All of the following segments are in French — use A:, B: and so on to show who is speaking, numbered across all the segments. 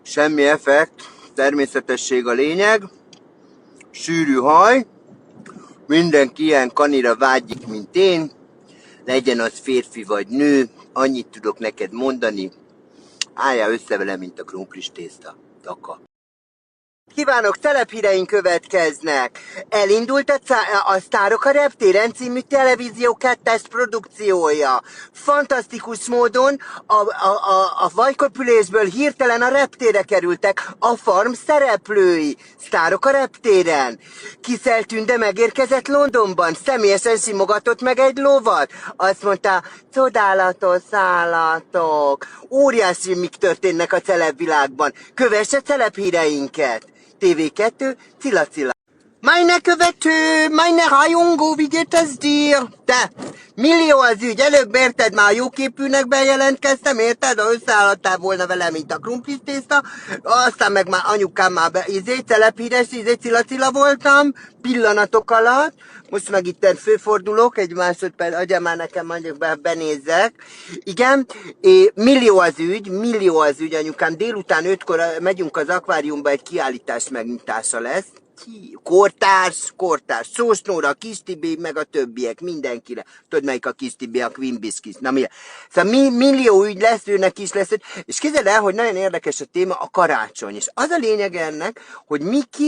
A: Semmi effekt, természetesség a lényeg, sűrű haj, mindenki ilyen kanira vágyik, mint én, legyen az férfi vagy nő, annyit tudok neked mondani, álljál össze vele, mint a krumplis tészta. Taka. Kívánok, telephíreink következnek. Elindult a Sztárok a reptéren című televízió 2-es produkciója. Fantasztikus módon a vajköpülésből hirtelen a reptére kerültek a Farm szereplői. Sztárok a reptéren. Kiszel Tünde megérkezett Londonban, személyesen simogatott meg egy lovat. Azt mondta, csodálatos állatok. Óriási mik történnek a celebvilágban. Kövesse telephíreinket. TV2, Cilla Cilla. Meine követő, meine rajongó, wie geht es dir? Te, millió az ügy, előbb érted, már jóképűnek bejelentkeztem, érted? Ha összeállhattál volna vele, mint a krumplis tészta, aztán meg már anyukám már telephíres, Cilla Cilla voltam, pillanatok alatt, most meg itt főfordulok, egy másodperc, adja már nekem, mondjuk benézzek. Igen, millió az ügy, anyukám, délután 5-kor megyünk az akváriumba, egy kiállítás megnyitása lesz. Kortárs, Sós Nóra, Kis Tibi, meg a többiek, mindenkire. Tudod, melyik a Kis Tibi, a Queen Biscuit. Na mi? Szóval millió ügy lesz, őnek is lesz. És képzeld el, hogy nagyon érdekes a téma, a karácsony. És az a lényeg ennek, hogy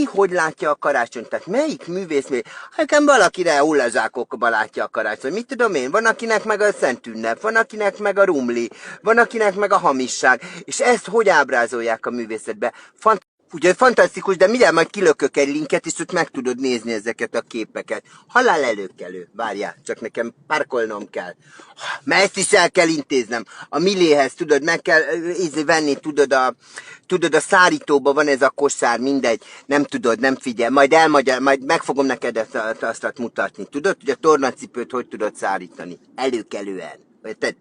A: hogy látja a karácsonyt. Tehát melyik művész még? Nekem valakire hullazsákokba látja a karácsony. Mit tudom én? Van akinek meg a Szent Ünnep, van akinek meg a rumli, van akinek meg a hamisság. És ezt hogy ábrázolják a művészetbe? Ugye fantasztikus, de mindjárt majd kilökök egy linket, és ott meg tudod nézni ezeket a képeket. Halál előkelő. Várjál, csak nekem parkolnom kell. Mert ezt is el kell intéznem. A Milléhez, tudod, meg kell venni, tudod, a szárítóban van ez a kosár, mindegy. Nem tudod, nem figyel. Majd meg fogom neked azt mutatni. Tudod, hogy a tornacipőt hogy tudod szárítani? Előkelően.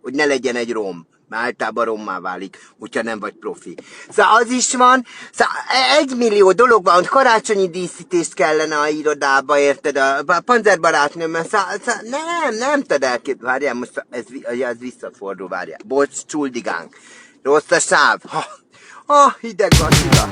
A: Hogy ne legyen egy rom. Már általában rommá válik, hogyha nem vagy profi. Szóval az is van, szóval 1 millió dolog van, hogy karácsonyi díszítést kellene a irodába, érted? A panzerbarátnőm, nem tudod elképzelni. Várjál, most ez visszafordul, várjál. Bocs, csuldigánk. Rossz a sáv. Hideg vacila.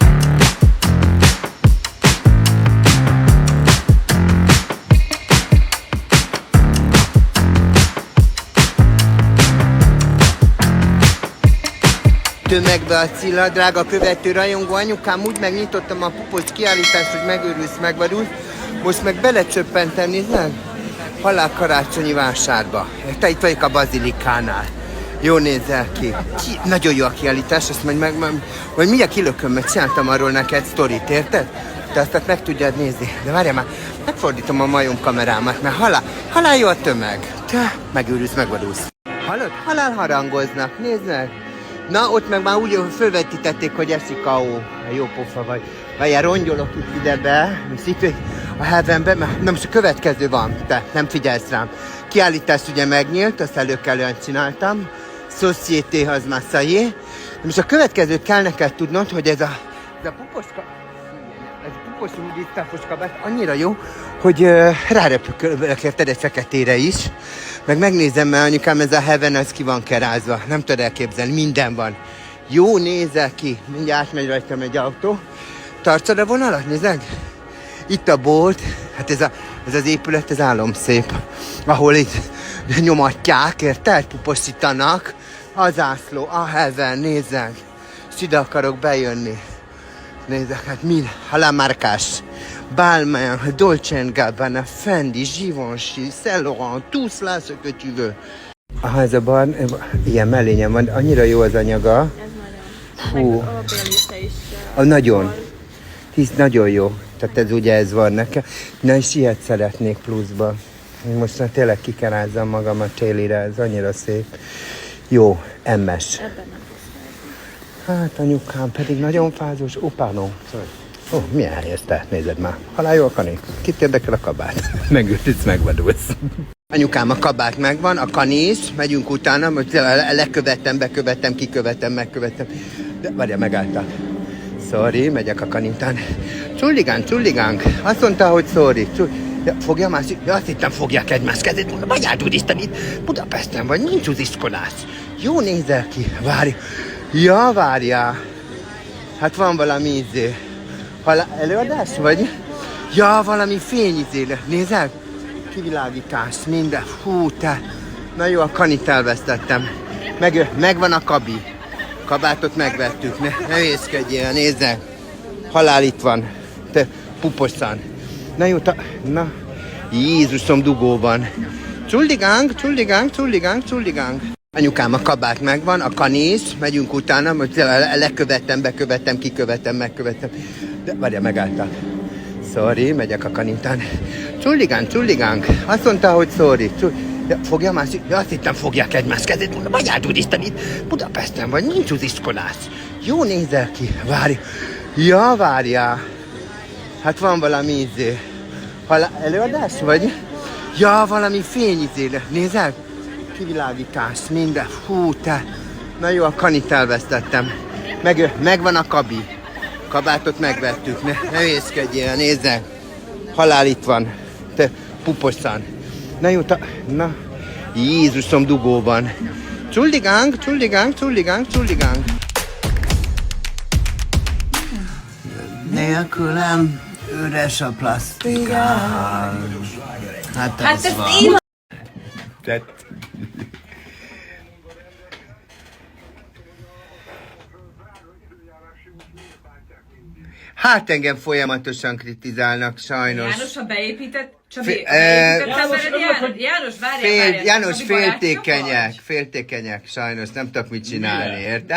A: Tömegbe a Cilla, drága követő rajongó anyukám, úgy megnyitottam a pupos kiállítást, hogy megőrülsz, megvadulsz. Most meg belecsöppentem, nézd, halál karácsonyi vásárba. Te itt vagyok a Bazilikánál. Jó nézel ki. Nagyon jó a kiállítás, azt majd mindjárt kilököm, mert csináltam arról neked sztorit, érted? Te azt meg tudjad nézni. De várjál már, megfordítom a majom kamerámat, mert halál jó a tömeg. Te megőrülsz, megvadulsz. Hallod? Halál harangoznak, nézd meg. Na, ott meg már úgy fölvetítették, hogy eszik a jó pofa vagy. Várjál, rongyolok itt ide be, a heavenbe, na most a következő van, te nem figyelsz rám. Kiállítás ugye megnyílt, azt előkelően csináltam. Société az már szájé. Most a következőt kell neked tudnod, hogy ez a puposka, ez a pupos úrítafos kabát annyira jó, hogy rárepülök érted egy feketére is. Meg megnézem, mert anyukám, ez a heaven, ez ki van kerázva. Nem tudod elképzelni, minden van. Jó, nézel ki. Mindjárt átmegy rajtam egy autó. Tartsad a vonalat, nézd. Itt a bolt. Hát ez az épület, ez álomszép. Ahol itt nyomatják, érted? Puposítanak. A zászló, a heaven, nézzek. És ide akarok bejönni. Nézzek, hát mind, halálmárkás. Balmain, Dolce & Gabbana, Fendi, Givenchy, Saint Laurent, tout cela ce que tu veux. A házban ilyen mellényen van, annyira jó az anyaga.
B: Ez nagyon. Meg a bérlése is.
A: Nagyon. Nagyon jó. Tehát ez van nekem. Na és ilyet szeretnék pluszba. Most már tényleg kikerázzam magam a télire, ez annyira szép. Jó, MS.
B: Ebben nem fog.
A: Hát anyukám pedig nagyon fázós. Pardon. Milyen helyes te, nézed már. Halál jó a kané. Kit érdekel a kabát? Megültsz, megvadulsz. Anyukám, a kabát megvan, a kani is, megyünk utána, hogy lekövettem, bekövettem, kikövettem, megkövettem. De várja, megálltak. Sorry, megyek a kani után. Csulligánk. Azt mondta, hogy sorry. Fogja más? Azt hittem, fogják egymás kezét. Mondom, anyád úristen, itt Budapesten vagy, nincs az iskolás. Jó nézel ki. Várj. Ja, várjál. Hát van valami előadás, vagy? Ja, valami fényizé. Nézel? Kivilágítás, minden. Hú, te. Na jó, a kanit elvesztettem. Megvan a kabi. Kabátot megvettük. Ne vészkedjél, nézzel. Halál itt van. Te puposzán. Na jó, na. Jézusom, dugóban. Csuldigáng, csuldigáng, csuldigáng, csuldigáng. Anyukám, a kabát megvan, a kanész, megyünk utána, most lekövettem, bekövettem, kikövettem, megkövettem. De várja, megálltak. Sorry, megyek a kanitán. Csulligáng, csulligáng. Azt mondta, hogy sorry. Ja, fogja más? Ja, azt hittem, fogják egymás kezét. Vagyát úristen, itt Budapesten vagy, nincs az iskolász. Jó nézel ki. Várj. Ja, várjál. Hát van valami előadás, vagy? Ja, valami fényizé. Nézel? Kivilágítás, minden. Hú, te. Na jó, a kanit elvesztettem. Megvan a kabi. Kabátot megvettük. Ne vészkedjél, nézzel. Halál itt van. Te puposzán. Na jó, na. Jézusom, dugóban. Csuldigáng, csuldigáng, csuldigáng, csuldigáng. Nélkülem üres a plasztikán. Hát ez van. Hát engem folyamatosan kritizálnak, sajnos.
B: János, ha beépített, János, várjál.
A: János, féltékenyek, sajnos, nem tudok mit csinálni, érte?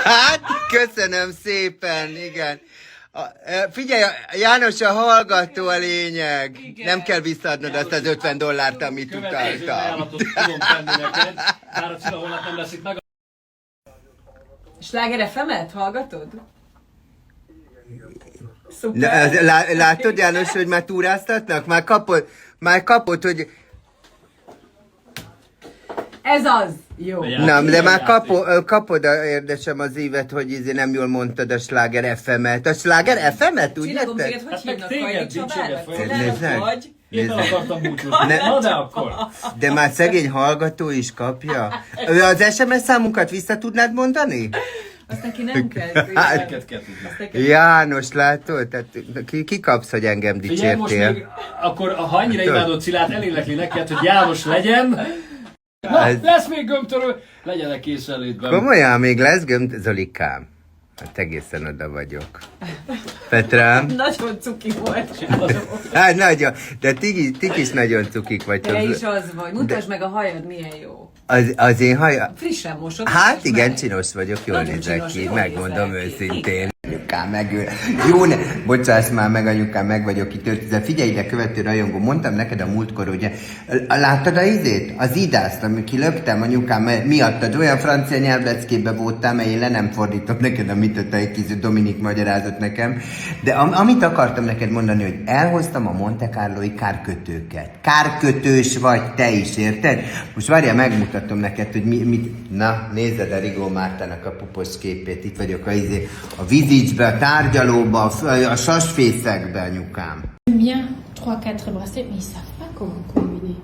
A: Hát, köszönöm szépen, igen. Figyelj, János, a hallgató a lényeg. Igen. Nem kell visszaadnod azt az $50, amit utaltam.
C: Tudom tenni neked, bár a Cilla holnap nem lesz itt meg.
B: Sláger FM-et hallgatod?
A: Szuper. Látod, János, hogy már túráztatnak? Már kapod, hogy...
B: Ez az! Jó.
A: Na, de már kapod érdesem az évet, hogy nem jól mondtad a Sláger FM-et. A Sláger FM-et, úgy
B: Csillagom, téged hogy hívnak? Kajli Csabára?
A: Vagy?
C: Én el akartam búcsúzni. Na de akkor.
A: De már szegény hallgató is kapja. Az SMS számunkat vissza tudnád mondani?
B: Azt neki nem kell.
C: Neked kell tudni.
A: János, látod? Tehát ki kapsz, hogy engem dicsértél?
C: Figyelj, most még, akkor ha annyira imádod Cillát, elénekli neked, hogy János legyen. Na, lesz még gömbtörő, legyenek készenlétben.
A: Komolyan, még lesz Zolikám. Hát egészen oda vagyok. Petrám?
B: Nagyon cuki volt.
A: Hát nagyon, de ti is nagyon cukik vagytok.
B: Te is az vagy. Mutasd meg a hajad, milyen jó.
A: Az én hajam?
B: Frissen mosod.
A: Hát igen, csinos vagyok, jól nézek ki, megmondom őszintén. Anyukám megül. Jó, bocsáss már meg, anyukám, meg vagyok itt. De figyelj ide, követő rajongó, mondtam neked a múltkor, ugye, láttad az idászt, amit kilöktem, anyukám, miattad olyan francia nyelvleckébe voltál, mert én le nem fordítom neked, amit a Tejkiző Dominik magyarázott nekem. De amit akartam neked mondani, hogy elhoztam a Monte Carlói kárkötőket. Kárkötős vagy te is, érted? Most várjál, megmutatom neked, hogy mit... Na, nézed a Rigó Mártának a pupos képét, itt vagyok a vízicsbe, a tárgyalóba, a sasfészekbe, anyukám.
D: Bien, 3-4 bracelets, mais ils savent pas comment combiner.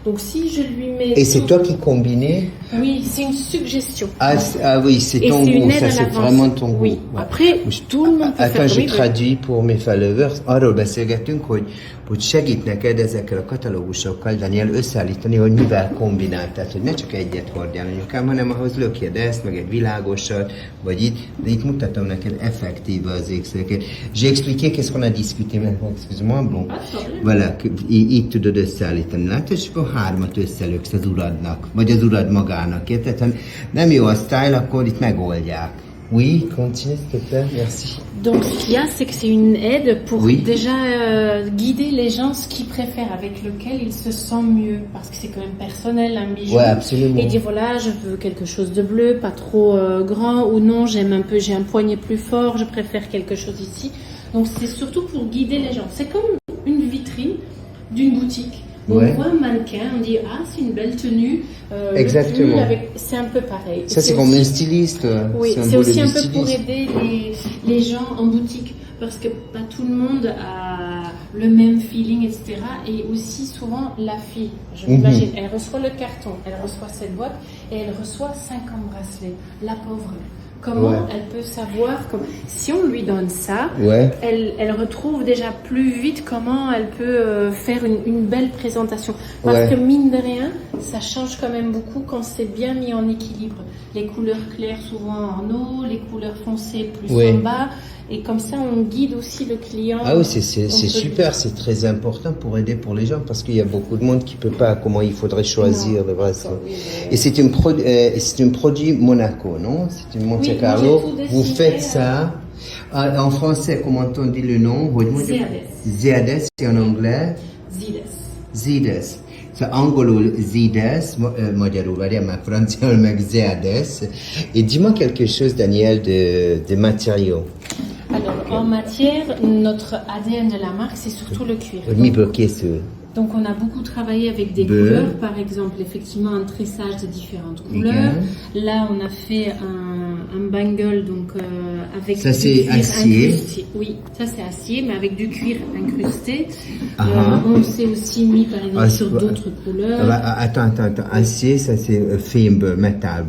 D: Donc si je lui mets...
A: Et c'est toi qui combinais?
D: Oui, c'est une suggestion.
A: Ah oui, c'est ton goût, ça c'est vraiment ton goût.
D: Oui, après, tout le monde peut faire.
A: Attends, je traduis pour mes followers. Arról beszélgettünk, hogy segít neked ezekkel a katalógusokkal, Daniel, összeállítani, hogy mivel kombinál. Tehát, hogy ne csak egyet hordjál, anyukám, hanem ahhoz lökjed ezt, meg egy világosat, vagy itt. De itt mutatom neked effektíve az ékszereket. J'ai expliqué qu'est-ce qu'on a discuté maintenant, excuse-moi, bon. Voilà, így tudod összeállítani. Látod, és akkor 3-at összelöksz az uradnak, vagy az urad magának, érted? Ha nem jó a style, akkor itt megoldják. Oui, continue s'il te plaît, merci.
D: Donc ce qu'il y a, c'est que c'est une aide pour déjà guider les gens ce qu'ils préfèrent, avec lequel ils se sentent mieux, parce que c'est quand même personnel, un bijou.
A: Ouais, absolument.
D: Et dire voilà, je veux quelque chose de bleu, pas trop grand, ou non, j'ai un poignet plus fort, je préfère quelque chose ici. Donc c'est surtout pour guider les gens. C'est comme une vitrine d'une boutique. On voit un mannequin, on dit ah c'est une belle tenue.
A: Exactement.
D: C'est un peu pareil.
A: Ça c'est comme un styliste.
D: Oui, c'est aussi un peu pour aider les gens en boutique. parce que pas tout le monde a le même feeling, etc. Et aussi souvent la fille, je m'imagine, elle reçoit le carton, elle reçoit cette boîte et elle reçoit 50 bracelets. La pauvre. Comment elle peut savoir si on lui donne ça, elle retrouve déjà plus vite comment elle peut faire une belle présentation. Parce que mine de rien, ça change quand même beaucoup quand c'est bien mis en équilibre. Les couleurs claires souvent en haut, les couleurs foncées plus en bas. Et comme ça, on guide aussi le client.
A: Ah oui, c'est super, c'est très important pour aider pour les gens parce qu'il y a beaucoup de monde qui ne peut pas comment il faudrait choisir le bracelet. Et c'est un produit Monaco, non? C'est une Monte Carlo. Vous faites ça. En français, comment on dit le nom? Zeades, c'est en anglais? Zeades. Angolul Zeades, magyarul várjál már, franciául meg Zeades. Et dis-moi quelque chose, Daniel, de matériaux.
D: Alors, en matière, notre ADN de la marque, c'est surtout le cuir. Donc, on a beaucoup travaillé avec des couleurs, par exemple, effectivement, un tressage de différentes couleurs. Là, on a fait un bangle, donc avec
A: ça, c'est acier.
D: Incrusté. Oui, ça c'est acier, mais avec du cuir incrusté. On s'est aussi mis, par exemple, sur d'autres couleurs.
A: Attends. Acier, ça c'est fibre, métal,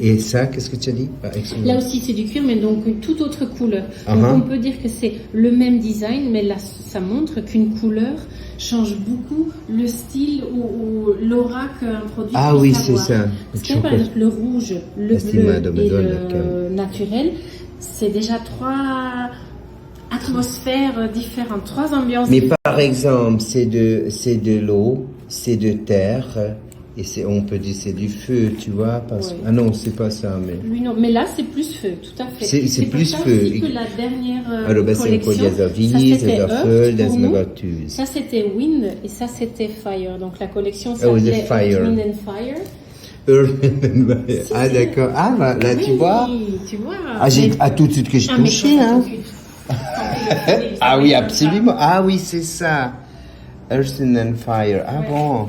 A: et ça, qu'est-ce que tu as dit?
D: Là aussi, c'est du cuir, mais donc une toute autre couleur. Donc, on peut dire que c'est le même design, mais là, ça montre qu'une couleur change beaucoup le style ou l'aura qu'un produit peut avoir.
A: C'est ça.
D: Parce que par exemple, le rouge, le bleu et le naturel, c'est déjà 3 atmosphères différentes, 3 ambiances différentes.
A: Par exemple, c'est de l'eau, c'est de terre, et on peut dire c'est du feu, tu vois. Ah non, c'est pas ça, mais...
D: Oui, non, mais là, c'est plus feu, tout à fait.
A: C'est plus
D: pour ça
A: feu.
D: Aussi que la dernière collection, ça c'était Wind et ça c'était Fire. Donc la collection s'appelait Wind and Fire.
A: D'accord. Là, tu vois. J'ai tout de suite que j'ai touché, hein. Oui, absolument. Oui, c'est ça. Earth and Fire. Bon.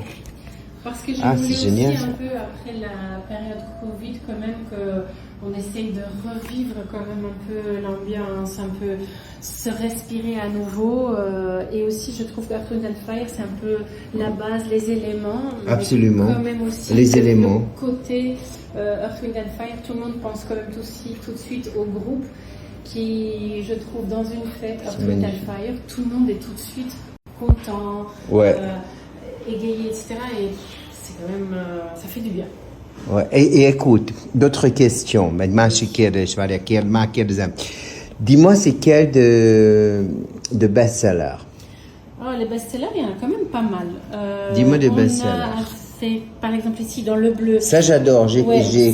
D: Parce que j'ai voulu aussi un peu après la période Covid quand même qu'on essaye de revivre quand même un peu l'ambiance, un peu se respirer à nouveau. Et aussi je trouve qu'Earth and Fire c'est un peu la base, les éléments.
A: Absolument.
D: Quand même aussi
A: les éléments.
D: Côté Earth and Fire, tout le monde pense quand même tout de suite au groupe qui, je trouve, dans une fête Earth and Fire, tout le monde est tout de suite content. Égayé, etc. Et c'est quand même, ça fait du bien.
A: Et écoute, d'autres questions. Dis-moi, c'est quel de best-seller?
D: Les best-sellers, il y en a quand même pas mal.
A: Dis-moi des best-sellers.
D: C'est par exemple ici dans le bleu.
A: Ça j'adore, j'ai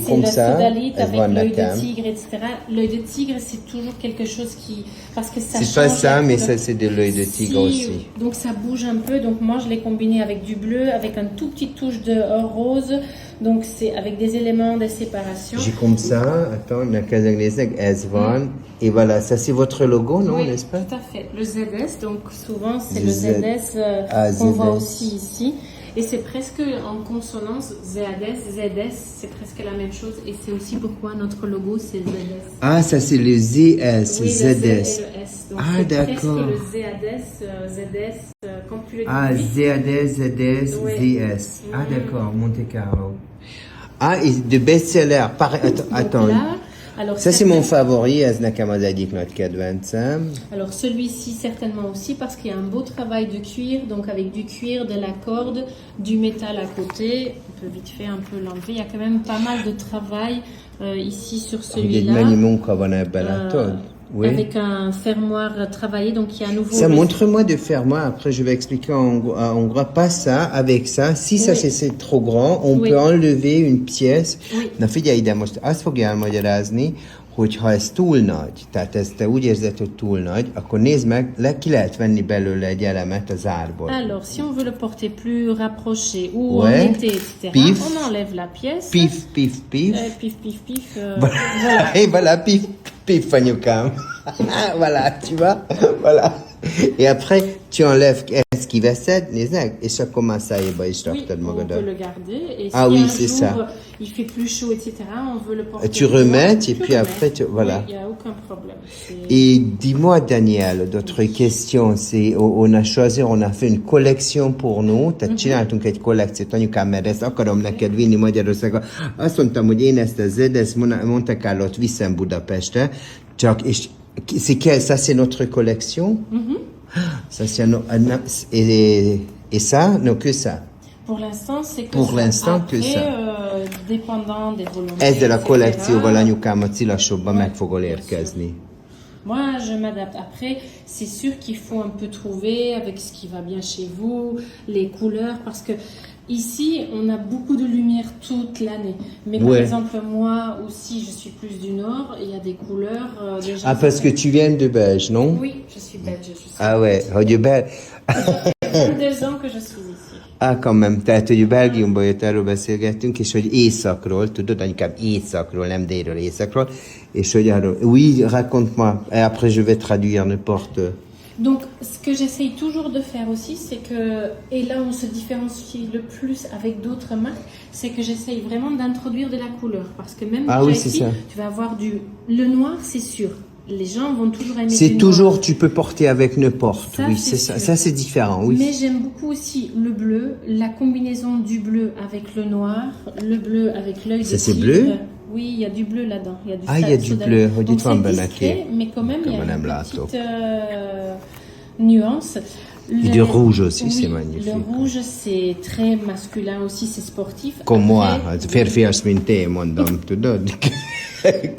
A: comme ça.
D: Sodalite avec l'œil de tigre, etc. L'œil de tigre, c'est toujours quelque chose qui, parce que ça.
A: C'est pas ça, mais ça c'est de l'œil de tigre aussi.
D: Donc ça bouge un peu. Donc moi je l'ai combiné avec du bleu, avec un tout petit touche de rose. Donc c'est avec des éléments de séparation.
A: J'ai comme ça. Attends, la case anglaise avec S1 et voilà, ça c'est votre logo, non, n'est-ce pas?
D: Tout à fait. Le ZS, donc souvent c'est le ZS qu'on voit aussi ici. Et c'est presque en consonance, ZS, c'est presque la même chose. Et c'est aussi pourquoi notre logo, c'est ZS.
A: Ça c'est le ZS,
D: oui,
A: ZS.
D: Le Z et le S. Donc c'est
A: d'accord.
D: presque le ZS, comme tu le
A: dis. ZS. D'accord, Monte Carlo. Et de best-seller. Attends. Alors, ça, c'est mon favori,
D: alors, celui-ci, certainement aussi, parce qu'il y a un beau travail de cuir, donc avec du cuir, de la corde, du métal à côté. On peut vite fait un peu l'enlever. Il y a quand même pas mal de travail ici sur celui-là. Avec un fermoir travaillé, donc il y a un nouveau...
A: Ça, montre-moi de fermoir, après je vais expliquer en gros, pas ça, avec ça. Si ça c'est trop grand, on peut enlever une pièce. Na figyelj ide, most azt fogja elmagyarázni, hogy ha ez túl nagy, tehát ezt te úgy érzed, hogy túl nagy, akkor nézd meg, ki lehet venni belőle egy elemet az árból.
D: Alors, si on veut le porter plus rapproché ou en été, etc., on enlève la pièce.
A: Pif.
D: Pif.
A: Voilà. Et voilà, pif, anyukám. Voilà, tu vois, voilà. Et après, Tu enlèves, ezt kiveszed, nézd, és akkor már szájéba is
D: Oui,
A: raktad
D: on peut
A: magadat.
D: le garder. Et
A: Ah
D: si
A: oui,
D: un
A: c'est
D: jour,
A: ça.
D: il fait plus chaud, etc., on veut le porter.
A: Tu
D: dedans,
A: remets,
D: tu
A: et puis
D: remets.
A: après, voilà.
D: Oui, il n'y a aucun problème.
A: Et dis-moi, Daniel, d'autres questions. On a choisi, on a fait une collection pour nous. Tehát csináltunk egy kollekciót, anyukám, mert ezt akarom neked vinni Magyarországra. Azt mondtam, hogy én ezt a ZDS Monte Carlo-t viszem Budapestre, csak, és ça c'est notre collection? Ça c'est et ça, non, que ça.
D: Pour l'instant, c'est que
A: Pour
D: ça.
A: l'instant,
D: Après,
A: que ça.
D: Dépendant des volontés,
A: Ezzel a
D: etc.,
A: kollekcióval anyukám a Cilasokban meg fogol
D: bien
A: érkezni.
D: Moi, je m'adapte. Après, c'est sûr qu'il faut un peu trouver avec ce qui va bien chez vous, les couleurs, parce que ici, on a beaucoup de lumière toute l'année. Mais par
A: Ouais.
D: exemple, moi aussi, je suis plus du nord, il y a des couleurs déjà.
A: Ah, parce que tu viens de Belge, non?
D: Oui, je suis belge. Je suis
A: Ah ouais, hogy Belge.
D: 22 ans que je suis ici.
A: Ah, quand même. Tehát, hogy Belgiumban jött, erről beszélgettünk, és hogy északról, tudod, anyukám, északról, nem délről, északról, és hogy arról, oui, raconte-moi, et après je vais traduire n'importe.
D: Donc, ce que j'essaye toujours de faire aussi, c'est que, et là on se différencie le plus avec d'autres marques, c'est que j'essaye vraiment d'introduire de la couleur. Parce que même
A: Ah
D: déjà
A: oui, c'est
D: ici,
A: ça.
D: tu vas avoir le noir, c'est sûr. Les gens vont toujours aimer
A: C'est
D: du
A: toujours,
D: noir.
A: tu peux porter avec n'importe,
D: Ça,
A: oui,
D: c'est
A: c'est ça.
D: sûr.
A: Ça, c'est différent, oui.
D: Mais j'aime beaucoup aussi le bleu, la combinaison du bleu avec le noir, le bleu avec l'œil de
A: Ça, c'est
D: tigre.
A: bleu?
D: Oui, il y a du bleu là-dedans. Il y a
A: Ah, il y a du
D: soda.
A: bleu.
D: Donc,
A: Dites-moi,
D: c'est
A: ben,
D: discret,
A: ok.
D: mais quand même, il y a
A: Comme
D: une
A: Madame Lato.
D: petite nuance.
A: Et du rouge aussi, c'est magnifique.
D: Le rouge, c'est très masculin aussi, c'est sportif.
A: Comme moi,
D: Après,
A: férfias mint én, mondom, tudod?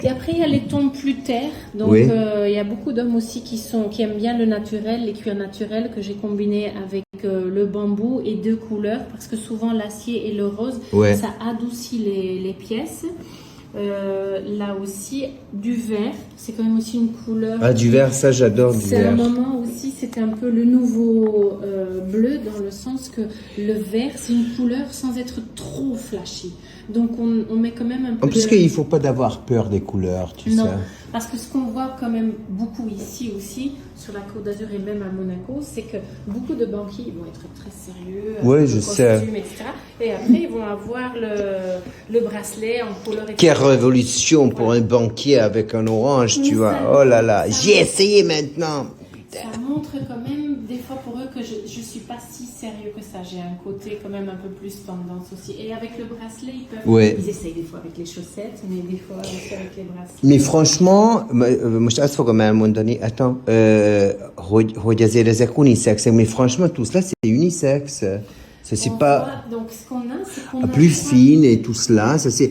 D: Et après, il y a les tons plus terres. Donc,
A: Oui.
D: il y a beaucoup d'hommes aussi qui aiment bien le naturel, les cuirs naturels que j'ai combinés avec le bambou et deux couleurs. Parce que souvent, l'acier et le rose,
A: Ouais.
D: ça adoucit les pièces. Là aussi, du vert, c'est quand même aussi une couleur.
A: Ah, du vert, ça, j'adore du
D: C'est un
A: vert.
D: moment aussi, c'était un peu le nouveau bleu dans le sens que le vert, c'est une couleur sans être trop flashy. Donc on met quand même un peu
A: En plus,
D: de...
A: qu'il ne faut pas d'avoir peur des couleurs, tu
D: Non,
A: sais.
D: parce que ce qu'on voit quand même beaucoup ici aussi, sur la Côte d'Azur et même à Monaco, c'est que beaucoup de banquiers ils vont être très sérieux,
A: Ouais,
D: avec
A: je
D: le
A: sais.
D: costume, etc. Et après, ils vont avoir le bracelet en couleur, etc.
A: Quelle révolution pour un banquier avec un orange, tu
D: Mais
A: vois.
D: ça-
A: Oh là là,
D: ça-
A: j'ai essayé maintenant. Putain.
D: Ça montre quand même des fois pour eux que je suis pas si sérieux que ça. J'ai un côté quand même un peu plus tendance aussi. Et avec le bracelet, ils essayent des fois avec les chaussettes, mais des fois aussi avec les bracelets.
A: Mais franchement, most azt fogom elmondani, attends, hogy azért ezek unisexek, mais franchement, tout cela, c'est unisexe. Ça, c'est
D: On
A: pas
D: voit, donc ce qu'on a, c'est qu'on a
A: plus
D: pas-
A: fine et tout cela. Ça, c'est,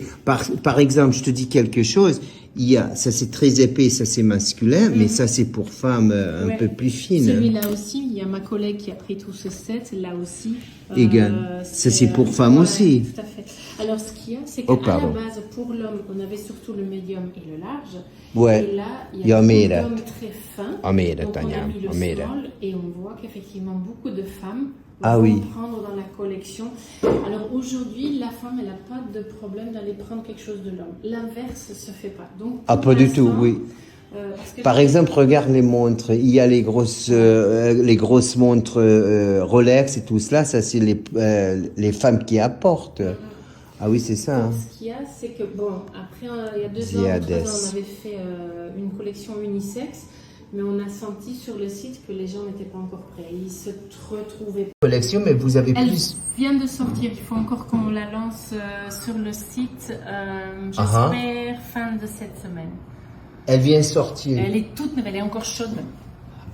A: par exemple, je te dis quelque chose, il y a, ça c'est très épais, ça c'est masculin, mais ça c'est pour femmes un
D: Ouais.
A: peu plus fines.
D: Celui-là aussi, il y a ma collègue qui a pris tout ce set, là aussi.
A: Égal. Ça, c'est pour femmes
D: ouais,
A: aussi.
D: Tout à fait. Alors ce qu'il y a, c'est
A: Oh,
D: qu'à la
A: pardon.
D: base, pour l'homme, on avait surtout le médium et le large.
A: Ouais.
D: Et là, il
A: Il y
D: y
A: a
D: a
A: un
D: beaucoup
A: méret.
D: d'hommes très fins.
A: Un méret,
D: Donc on a
A: Tania,
D: mis le
A: un méret.
D: small et on voit qu'effectivement beaucoup de femmes
A: Ah
D: vont
A: oui.
D: prendre dans la collection. Alors aujourd'hui, la femme, elle n'a pas de problème d'aller prendre quelque chose de l'homme. L'inverse se fait pas. Donc,
A: Ah,
D: pour
A: pas du tout,
D: l'instant,
A: oui.
D: parce que
A: Par exemple, regarde les montres. Il y a les grosses montres Rolex et tout cela. Ça, c'est les femmes qui apportent. Ah oui, c'est ça. Hein.
D: Ce qu'il y a, c'est que, bon, après, il y a 2 ans,
A: Ziades.
D: 3 ans, on avait fait une collection unisexe, mais on a senti sur le site que les gens n'étaient pas encore prêts. Ils se retrouvaient.
A: Collection, mais vous avez
D: Elle
A: plus.
D: vient de sortir, il faut encore qu'on la lance sur le site, j'espère fin de cette semaine.
A: Elle vient sortir.
D: Elle est toute neuve, elle est encore chaude.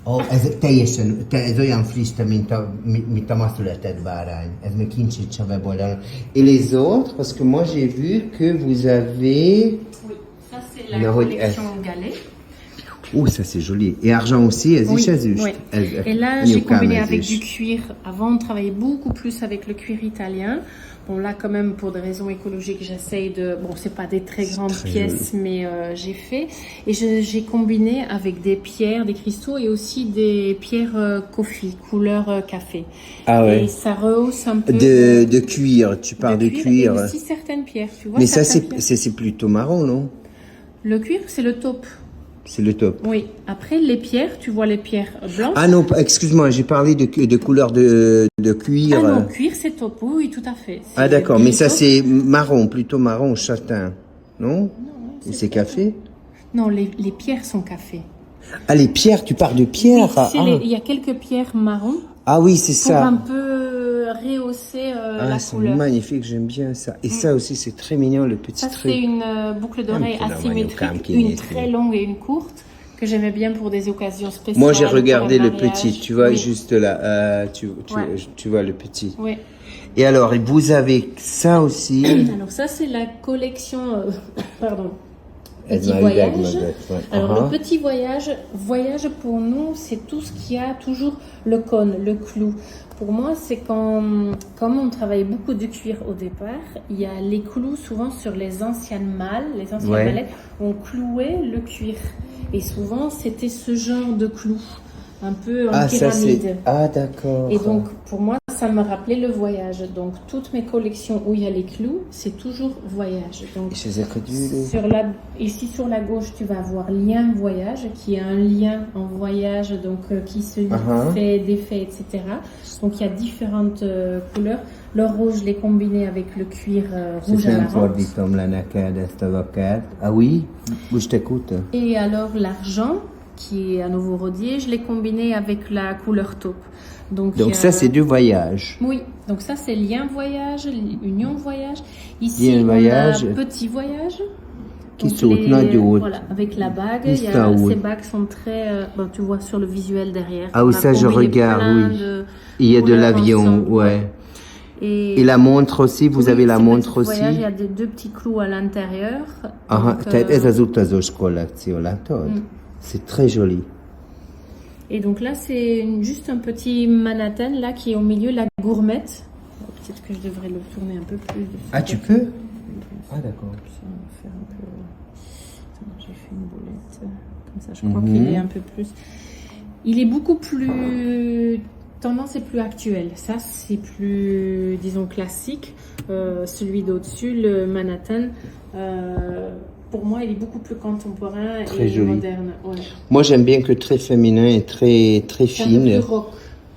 A: Oh, ez teljesen, ez olyan friss, mint a ma született bárány. Ez még kincs itt a weboldalon. Et les autres, parce que moi j'ai vu que vous avez...
D: Oui, ça c'est la
A: Le
D: collection galet.
A: Oh, ça c'est joli. Et argent aussi, ez is ezüst.
D: oui. Et là, j'ai combiné avec du cuir. Avant, on travaillait beaucoup plus avec le cuir italien. Bon, là, quand même, pour des raisons écologiques, j'essaye de... Bon, c'est pas des très grandes pièces, mais j'ai fait. Et j'ai combiné avec des pierres, des cristaux et aussi des pierres coffee, couleur café.
A: Ah ouais.
D: Et ça rehausse un peu...
A: De cuir, tu parles de cuir.
D: Et aussi certaines pierres, tu vois.
A: Mais ça
D: certaines pierres.
A: c'est plutôt marron, non?
D: Le cuir, c'est le taupe.
A: C'est le top.
D: Oui. Après, les pierres, tu vois les pierres blanches.
A: Ah non, excuse-moi, j'ai parlé de couleur de cuir.
D: Ah non, cuir, c'est top. Oui, tout à fait.
A: Ah d'accord, mais ça
D: top.
A: c'est marron, plutôt marron châtain, non? Et c'est café?
D: Non, les pierres sont café.
A: Ah les pierres, tu parles de pierres?
D: Il y a quelques pierres marron
A: Ah oui, c'est
D: pour
A: ça.
D: un peu rehausser la
A: c'est
D: couleur.
A: magnifique, j'aime bien ça. Et ça aussi, c'est très mignon, le petit
D: Ça,
A: truc.
D: c'est une boucle d'oreille
A: Ah, mais
D: asymétrique,
A: qui
D: une
A: n'est-
D: très longue et une courte, que j'aimais bien pour des occasions spéciales.
A: Moi, j'ai
D: pour
A: regardé
D: un
A: le
D: mariage.
A: petit, tu vois,
D: Oui.
A: juste là,
D: Ouais.
A: tu vois le petit.
D: Oui.
A: Et alors, vous avez ça aussi.
D: Alors ça, c'est la collection... pardon.
A: Elle
D: Petit
A: m'a eu
D: voyage.
A: Magret, ouais.
D: Alors le petit voyage pour nous, c'est tout ce qui a toujours le cône, le clou. Pour moi, c'est comme on travaille beaucoup de cuir au départ, il y a les clous souvent sur les anciennes malles, les anciennes
A: Ouais.
D: mallettes, on clouait le cuir. Et souvent, c'était ce genre de clou, un peu en
A: Ah, ça c'est.
D: pyramide.
A: Ah, d'accord.
D: Et donc, pour moi, ça me rappelait le voyage. Donc, toutes mes collections où il y a les clous, c'est toujours voyage. Donc, ici sur la gauche, tu vas avoir lien voyage, qui est un lien en voyage, donc qui se fait, défait, etc. Donc, il y a différentes couleurs. Le rouge, je l'ai combiné avec le cuir rouge à marron.
A: Ah oui, je t'écoute.
D: Et alors, l'argent, qui est à nouveau rodier, je l'ai combiné avec la couleur taupe. Donc
A: ça, c'est du voyage.
D: Oui, donc ça c'est lien voyage, union voyage. Ici,
A: Lien voyage.
D: on a petit voyage.
A: Qui
D: Donc,
A: saute, non, du haut.
D: Voilà, avec la bague.
A: Qui saute.
D: Ces bagues sont très... tu vois sur le visuel derrière.
A: Ah oui,
D: On a
A: ça, je
D: combiné
A: regarde,
D: plein
A: oui.
D: de
A: Il y a de
D: couleurs
A: l'avion,
D: ensemble,
A: ouais.
D: Et
A: la montre aussi, vous avez la
D: ce
A: montre
D: petit voyage,
A: aussi?
D: il y a deux petits clous à l'intérieur.
A: Aha,
D: Donc,
A: tehát ez az utazós kollekció, látod? C'est très joli.
D: Et donc là, c'est juste un petit Manhattan là qui est au milieu, la gourmette. Peut-être que je devrais le tourner un peu plus.
A: Ah, tu peux? Ah, d'accord.
D: Ça va faire un peu... Attends, j'ai fait une boulette. Comme ça, je crois qu'il est un peu plus... Il est beaucoup plus... Tendance est plus actuelle. Ça, c'est plus, disons, classique. Celui d'au-dessus, le Manhattan... pour moi, il est beaucoup plus contemporain
A: Très
D: et
A: joli.
D: moderne. Ouais.
A: Moi, j'aime bien que très féminin et très, très
D: C'est un peu
A: fine.
D: plus rock.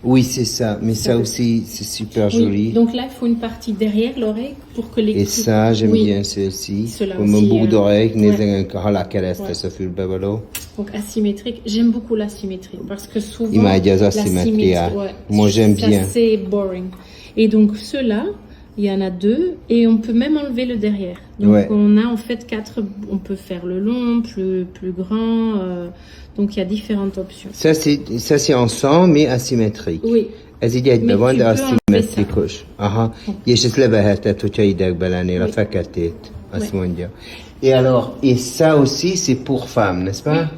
A: Oui, c'est ça. Mais ça
D: peu-
A: aussi, c'est super
D: Oui,
A: joli.
D: donc là, il faut une partie derrière l'oreille pour que les
A: Et
D: clous-
A: ça, j'aime
D: Oui.
A: bien celle-ci.
D: Cela
A: Comme un
D: aussi,
A: boucle d'oreille,
D: ouais.
A: nézzen a keresztre
D: Ouais.
A: a fülbevaló.
D: Donc asymétrique, j'aime beaucoup l'asymétrie parce que souvent
A: Imádja az
D: l'asymétrie,
A: aszimetriát.
D: ouais,
A: Moi, j'aime
D: ça,
A: bien.
D: c'est boring. Et donc ceux-là, il y en a deux et on peut même enlever le derrière. Donc
A: Ouais.
D: on a en fait quatre, on peut faire le long, plus grand. Donc il y a différentes options.
A: Ça, c'est ensemble, mais asymétrique.
D: Oui.
A: Ez így egyben
D: Mais
A: van,
D: tu
A: de
D: peux enlever
A: aszimmetrikus. Aha. És ezt leveheted, hogyha idegbe lennél, a
D: Oui.
A: feketét, azt
D: Oui.
A: mondja. Et ça aussi, c'est pour femmes, n'est-ce pas?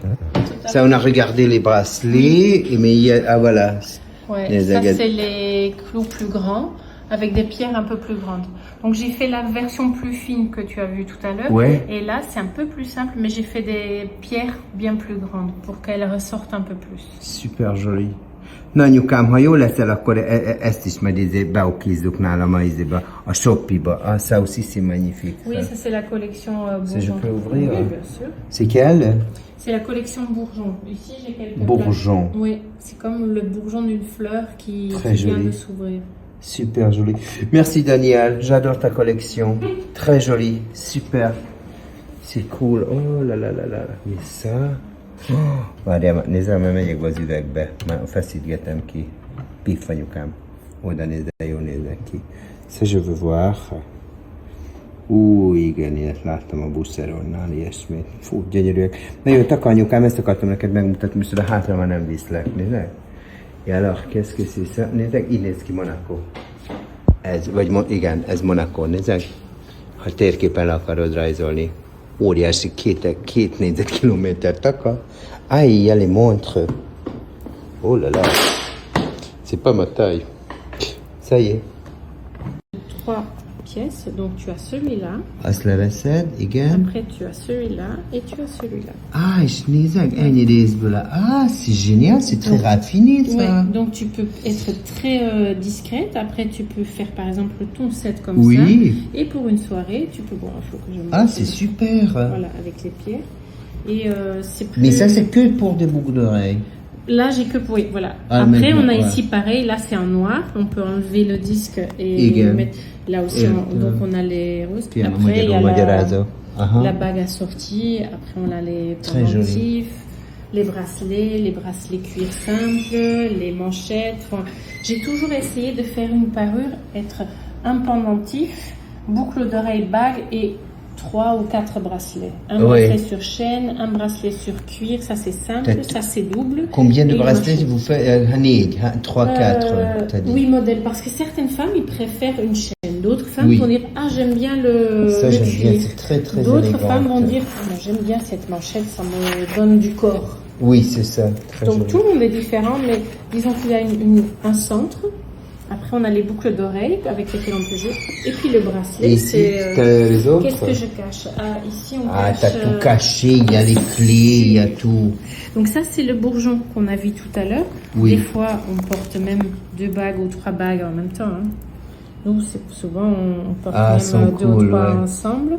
A: Ça, on a regardé les bracelets, mais il y a, ah voilà.
D: Ouais,
A: Les
D: ça
A: agates.
D: c'est les clous plus grands avec des pierres un peu plus grandes. Donc j'ai fait la version plus fine que tu as vue tout à l'heure.
A: Ouais.
D: Et là c'est un peu plus simple, mais j'ai fait des pierres bien plus grandes pour qu'elles ressortent un peu plus.
A: Super joli. Na anyukám, ha jól leszel, akkor ezt is majd beokizzuk nálam a shoppiba. Ah, ça aussi c'est magnifique.
D: Oui,
A: ça.
D: ça c'est la collection
A: Ça, je
D: Bourgeon.
A: peux ouvrir,
D: Oui,
A: hein.
D: bien sûr.
A: C'est quelle?
D: C'est la collection Bourgeon. Ici j'ai quelques
A: Bourgeon.
D: plaques. Oui, c'est comme le bourgeon d'une fleur qui
A: Très
D: vient
A: joli.
D: de s'ouvrir.
A: Super joli. Merci Daniel, j'adore ta collection. Très jolie, super. C'est cool. Oh là là là là. Mais ça... Oh. Várjál, nézzel, mert megyek be az üvegbe. Már feszítgetem ki. Piff anyukám. Oda nézzel, jól néznek ki. Ça, je veux voir. Igen, ilyet láttam a busszeronnál, ilyesmit. Fú, gyönyörűek. Na jó, taka anyukám, ezt akartam neked megmutatni, most oda hátra már nem viszlek, nézek? Et alors, qu'est-ce que c'est ça? Nézek, így néz ki Monaco. Ez, vagy igen, ez Monaco, nézek? Ha térképen le akarod rajzolni. Óriási két négyzetkilométer taka. Ah, il y a les montres. Oh là là. C'est pas ma taille. Ça y est.
D: 3 pièces, donc tu as celui-là,
A: Azt leveszed, igen.
D: après tu as celui-là et tu as celui-là.
A: Ah, és nézek, ennyi részből. Ah, c'est génial, c'est très raffiné, ça.
D: Ouais, donc tu peux être très discrète. Après, tu peux faire par exemple ton set comme
A: Oui.
D: ça. Et pour une soirée, tu peux. Bon, il faut que je me
A: Ah,
D: mette,
A: c'est super.
D: Voilà, avec les pierres. Et c'est plus...
E: Mais ça, c'est que pour des boucles d'oreilles.
D: Là, j'ai que pour... Oui, voilà.
E: Ah,
D: Après,
E: maintenant,
D: on a
E: ouais.
D: ici pareil. Là, c'est en noir. On peut enlever le disque et
E: Égal.
D: mettre... Là aussi, donc on a les roses.
E: Puis,
D: Après, il y a
E: Uh-huh.
D: la bague assortie. Après, on a les
E: Très joli.
D: pendentifs, les bracelets cuir simple, les manchettes. Enfin, j'ai toujours essayé de faire une parure, être un pendentif, boucle d'oreille, bague et 3 ou 4 bracelets. Un
E: Oui.
D: bracelet sur chaîne, un bracelet sur cuir, ça c'est simple,
E: T'as-
D: ça c'est double.
E: Combien de
D: Et
E: bracelets
D: manchette.
E: vous faites 3, 4, t'as dit.
D: Oui, modèle, parce que certaines femmes, ils préfèrent une chaîne. D'autres femmes
E: Oui.
D: vont dire, ah, j'aime bien le
E: Ça,
D: le
E: j'aime bien,
D: cuir.
E: c'est très, très
D: D'autres
E: élégant.
D: femmes vont dire, ah, moi, j'aime bien cette manchette, ça me donne du corps.
E: Oui, c'est ça, très
D: Donc
E: joli.
D: tout le monde est différent, mais disons qu'il y a un centre. Après, on a les boucles d'oreilles avec lesquelles on peut jouer. Et puis le bracelet,
E: Et ici,
D: c'est...
E: t'as les autres?
D: Qu'est-ce que je cache? Ah, ici, on
E: Ah,
D: cache...
E: t'as tout caché, il y a les clés, il y a tout.
D: Donc ça, c'est le bourgeon qu'on a vu tout à l'heure.
E: Oui.
D: Des fois, on porte même 2 bagues ou 3 bagues en même temps. Hein. Nous, souvent, on porte
E: Ah, sont
D: même 2 ou
E: cool,
D: 3
E: ouais.
D: ensemble.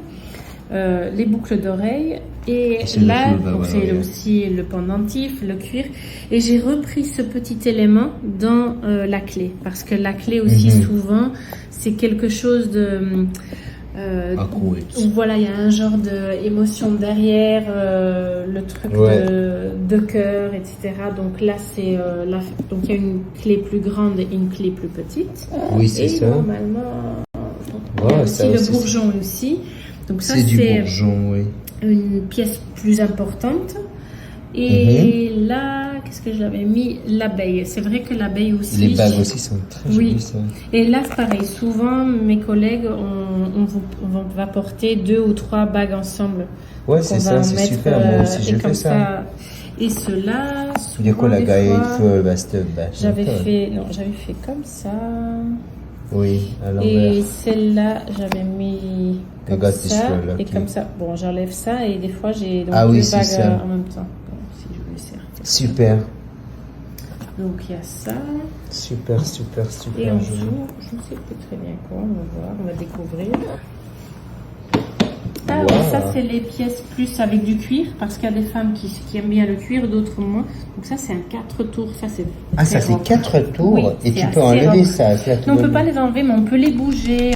D: Les boucles d'oreilles. Et
E: C'est le
D: là,
E: cool,
D: donc
E: ouais,
D: c'est
E: ouais.
D: aussi le pendentif, le cuir. Et j'ai repris ce petit élément dans la clé. Parce que la clé aussi, souvent, c'est quelque chose de...
E: Accurate.
D: où, voilà, il y a un genre d'émotion derrière, le truc
E: Ouais.
D: de cœur, etc. Donc là, c'est donc il y a une clé plus grande et une clé plus petite.
E: Oui, c'est
D: Et
E: ça.
D: normalement, il y a
E: Ouais,
D: aussi
E: ça
D: le
E: aussi,
D: bourgeon aussi. Donc ça,
E: C'est du
D: c'est
E: bourgeon, oui.
D: une pièce plus importante. Et là, qu'est-ce que j'avais mis? L'abeille. C'est vrai que l'abeille aussi.
E: Les bagues aussi sont très
D: Oui.
E: jolies, ça.
D: Et là, c'est pareil. Souvent, mes collègues, on va porter 2 ou 3 bagues ensemble.
E: Ouais,
D: qu'on
E: c'est
D: va
E: ça, c'est
D: mettre,
E: super. Moi aussi,
D: et
E: je
D: comme
E: fais ça.
D: Et cela,
E: Du coup,
D: souvent,
E: la
D: des
E: gaille
D: fois,
E: fölvesztő be.
D: j'avais fait comme ça.
E: Oui, à l'envers.
D: Et celle-là, j'avais mis comme
E: Regarde, tu
D: ça.
E: fais là,
D: Et
E: ok.
D: comme ça. Bon, j'enlève ça et des fois, j'ai donc
E: Ah oui,
D: 2
E: c'est
D: bagues
E: ça.
D: en même temps. Bon, si je voulais faire.
E: Super,
D: Donc, il y a ça.
E: super, super,
D: Et
E: super
D: en
E: joli.
D: dessous, je ne sais plus très bien quoi, on va voir, on va découvrir. Ah oui,
E: Wow.
D: ça c'est les pièces plus avec du cuir, parce qu'il y a des femmes qui aiment bien le cuir, d'autres moins. Donc ça c'est un 4 tours, ça c'est
E: Ah, ça
D: très
E: fait
D: rock.
E: 4 tours
D: Oui,
E: et
D: c'est
E: tu peux
D: assez
E: enlever
D: rock.
E: ça.
D: Non, on ne peut pas les enlever, mais on peut les bouger.